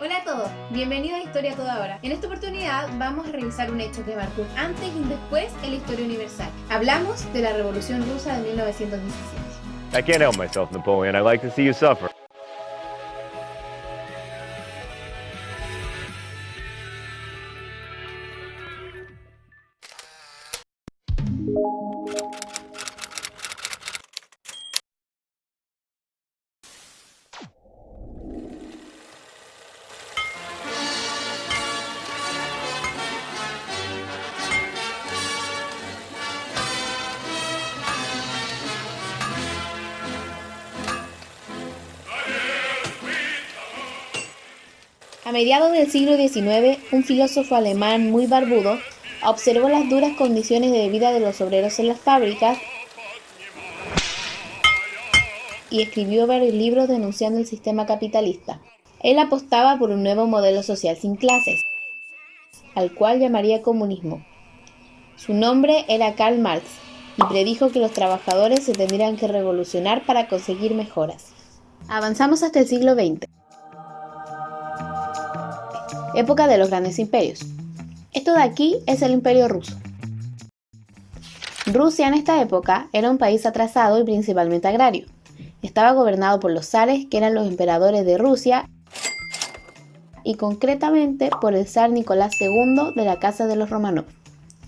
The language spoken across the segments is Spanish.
Hola a todos, bienvenidos a Historia a Toda Hora. En esta oportunidad vamos a revisar un hecho que marcó un antes y un después en la historia universal. Hablamos de la Revolución Rusa de 1917. I can't help myself, Napoleon. I like to see you suffer. A mediados del siglo XIX, un filósofo alemán muy barbudo observó las duras condiciones de vida de los obreros en las fábricas y escribió varios libros denunciando el sistema capitalista. Él apostaba por un nuevo modelo social sin clases, al cual llamaría comunismo. Su nombre era Karl Marx y predijo que los trabajadores se tendrían que revolucionar para conseguir mejoras. Avanzamos hasta el siglo XX. Época de los grandes imperios. Esto de aquí es el Imperio Ruso. Rusia en esta época era un país atrasado y principalmente agrario. Estaba gobernado por los zares, que eran los emperadores de Rusia, y concretamente por el zar Nicolás II de la Casa de los Románov,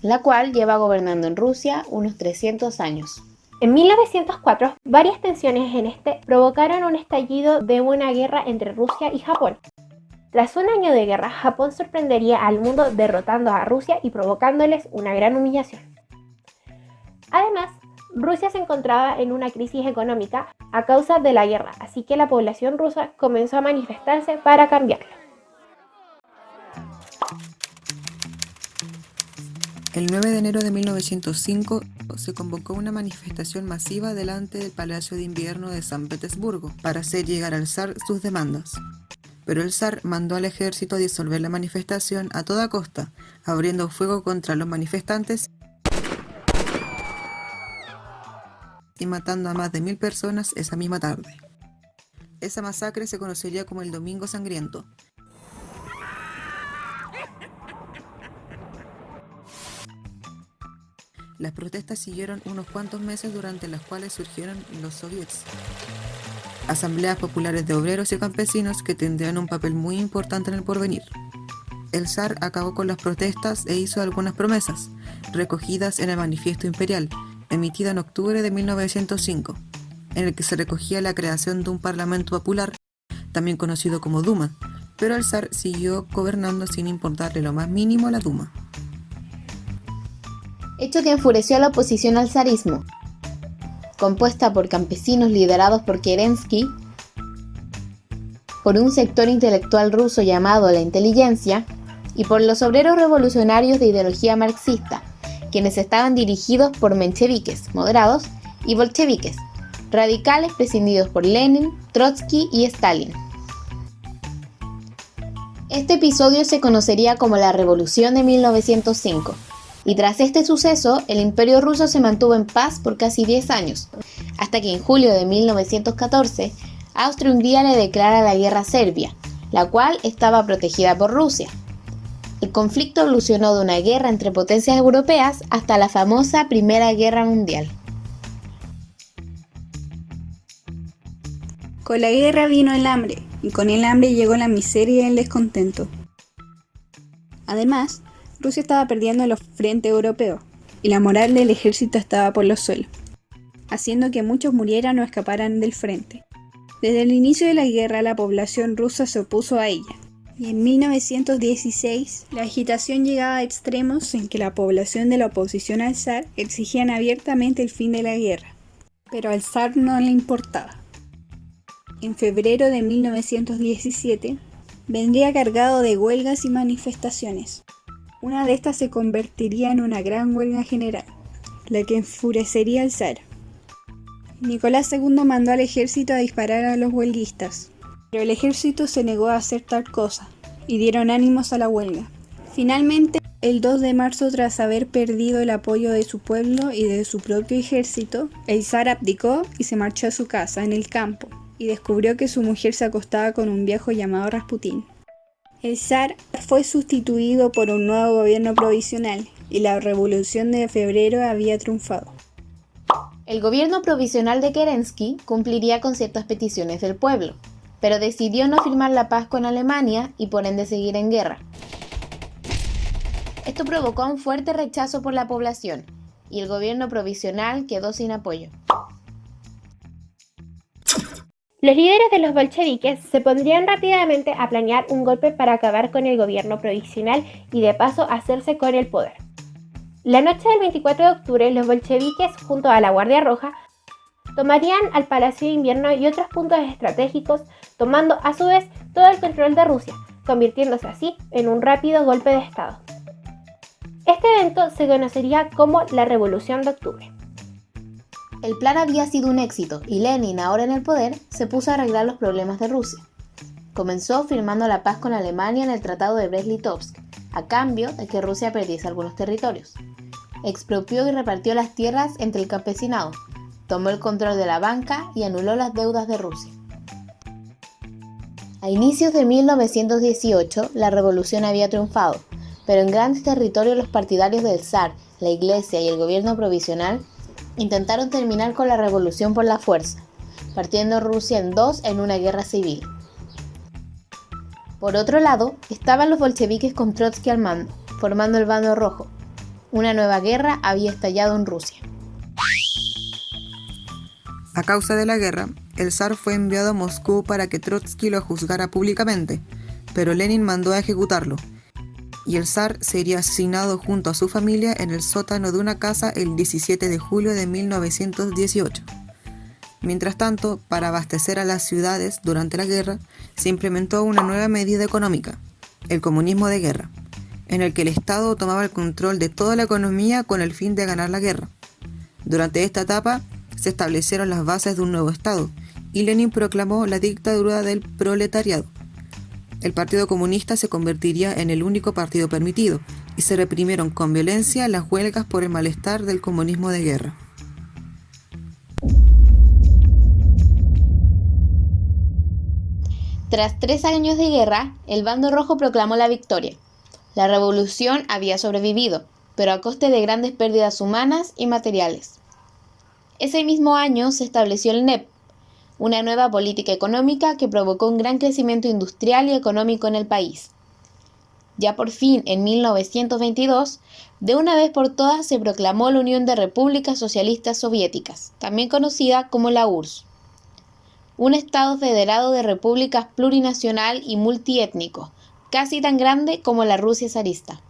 la cual lleva gobernando en Rusia unos 300 años. En 1904, varias tensiones en este provocaron un estallido de una guerra entre Rusia y Japón. Tras un año de guerra, Japón sorprendería al mundo derrotando a Rusia y provocándoles una gran humillación. Además, Rusia se encontraba en una crisis económica a causa de la guerra, así que la población rusa comenzó a manifestarse para cambiarlo. El 9 de enero de 1905 se convocó una manifestación masiva delante del Palacio de Invierno de San Petersburgo para hacer llegar al zar sus demandas. Pero el zar mandó al ejército a disolver la manifestación a toda costa, abriendo fuego contra los manifestantes y matando a más de 1000 personas esa misma tarde. Esa masacre se conocería como el Domingo Sangriento. Las protestas siguieron unos cuantos meses, durante las cuales surgieron los soviets, asambleas populares de obreros y campesinos que tendrían un papel muy importante en el porvenir. El zar acabó con las protestas e hizo algunas promesas, recogidas en el Manifiesto Imperial, emitido en octubre de 1905, en el que se recogía la creación de un parlamento popular, también conocido como Duma, pero el zar siguió gobernando sin importarle lo más mínimo a la Duma. Hecho que enfureció a la oposición al zarismo, compuesta por campesinos liderados por Kerensky, por un sector intelectual ruso llamado la inteligencia y por los obreros revolucionarios de ideología marxista, quienes estaban dirigidos por mencheviques, moderados, y bolcheviques, radicales prescindidos por Lenin, Trotsky y Stalin. Este episodio se conocería como la Revolución de 1905. Y tras este suceso, el Imperio Ruso se mantuvo en paz por casi 10 años, hasta que en julio de 1914, Austria-Hungría le declara la guerra a Serbia, la cual estaba protegida por Rusia. El conflicto evolucionó de una guerra entre potencias europeas hasta la famosa Primera Guerra Mundial. Con la guerra vino el hambre, y con el hambre llegó la miseria y el descontento. Además, Rusia estaba perdiendo en los frentes europeos, y la moral del ejército estaba por los suelos, haciendo que muchos murieran o escaparan del frente. Desde el inicio de la guerra, la población rusa se opuso a ella, y en 1916 la agitación llegaba a extremos en que la población de la oposición al zar exigían abiertamente el fin de la guerra, pero al zar no le importaba. En febrero de 1917 vendría cargado de huelgas y manifestaciones. Una de estas se convertiría en una gran huelga general, la que enfurecería al zar. Nicolás II mandó al ejército a disparar a los huelguistas, pero el ejército se negó a hacer tal cosa, y dieron ánimos a la huelga. Finalmente, el 2 de marzo, tras haber perdido el apoyo de su pueblo y de su propio ejército, el zar abdicó y se marchó a su casa en el campo, y descubrió que su mujer se acostaba con un viejo llamado Rasputín. El zar fue sustituido por un nuevo gobierno provisional y la Revolución de Febrero había triunfado. El gobierno provisional de Kerensky cumpliría con ciertas peticiones del pueblo, pero decidió no firmar la paz con Alemania y por ende seguir en guerra. Esto provocó un fuerte rechazo por la población y el gobierno provisional quedó sin apoyo. Los líderes de los bolcheviques se pondrían rápidamente a planear un golpe para acabar con el gobierno provisional y de paso hacerse con el poder. La noche del 24 de octubre, los bolcheviques, junto a la Guardia Roja, tomarían al Palacio de Invierno y otros puntos estratégicos, tomando a su vez todo el control de Rusia, convirtiéndose así en un rápido golpe de Estado. Este evento se conocería como la Revolución de Octubre. El plan había sido un éxito y Lenin, ahora en el poder, se puso a arreglar los problemas de Rusia. Comenzó firmando la paz con Alemania en el Tratado de Brest-Litovsk, a cambio de que Rusia perdiese algunos territorios. Expropió y repartió las tierras entre el campesinado, tomó el control de la banca y anuló las deudas de Rusia. A inicios de 1918, la revolución había triunfado, pero en grandes territorios los partidarios del zar, la iglesia y el gobierno provisional intentaron terminar con la revolución por la fuerza, partiendo Rusia en dos en una guerra civil. Por otro lado, estaban los bolcheviques con Trotsky al mando, formando el bando rojo. Una nueva guerra había estallado en Rusia. A causa de la guerra, el zar fue enviado a Moscú para que Trotsky lo juzgara públicamente, pero Lenin mandó a ejecutarlo, y el zar sería asesinado junto a su familia en el sótano de una casa el 17 de julio de 1918. Mientras tanto, para abastecer a las ciudades durante la guerra, se implementó una nueva medida económica, el comunismo de guerra, en el que el Estado tomaba el control de toda la economía con el fin de ganar la guerra. Durante esta etapa, se establecieron las bases de un nuevo Estado, y Lenin proclamó la dictadura del proletariado. El Partido Comunista se convertiría en el único partido permitido, y se reprimieron con violencia las huelgas por el malestar del comunismo de guerra. Tras 3 años de guerra, el bando rojo proclamó la victoria. La revolución había sobrevivido, pero a coste de grandes pérdidas humanas y materiales. Ese mismo año se estableció el NEP, una nueva política económica que provocó un gran crecimiento industrial y económico en el país. Ya por fin, en 1922, de una vez por todas se proclamó la Unión de Repúblicas Socialistas Soviéticas, también conocida como la URSS. Un Estado federado de repúblicas plurinacional y multiétnico, casi tan grande como la Rusia zarista.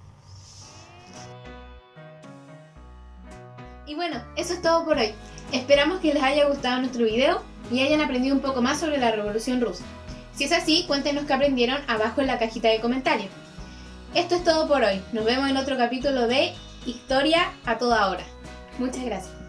Y bueno, eso es todo por hoy. Esperamos que les haya gustado nuestro video y hayan aprendido un poco más sobre la Revolución Rusa. Si es así, cuéntenos qué aprendieron abajo en la cajita de comentarios. Esto es todo por hoy. Nos vemos en otro capítulo de Historia a toda hora. Muchas gracias.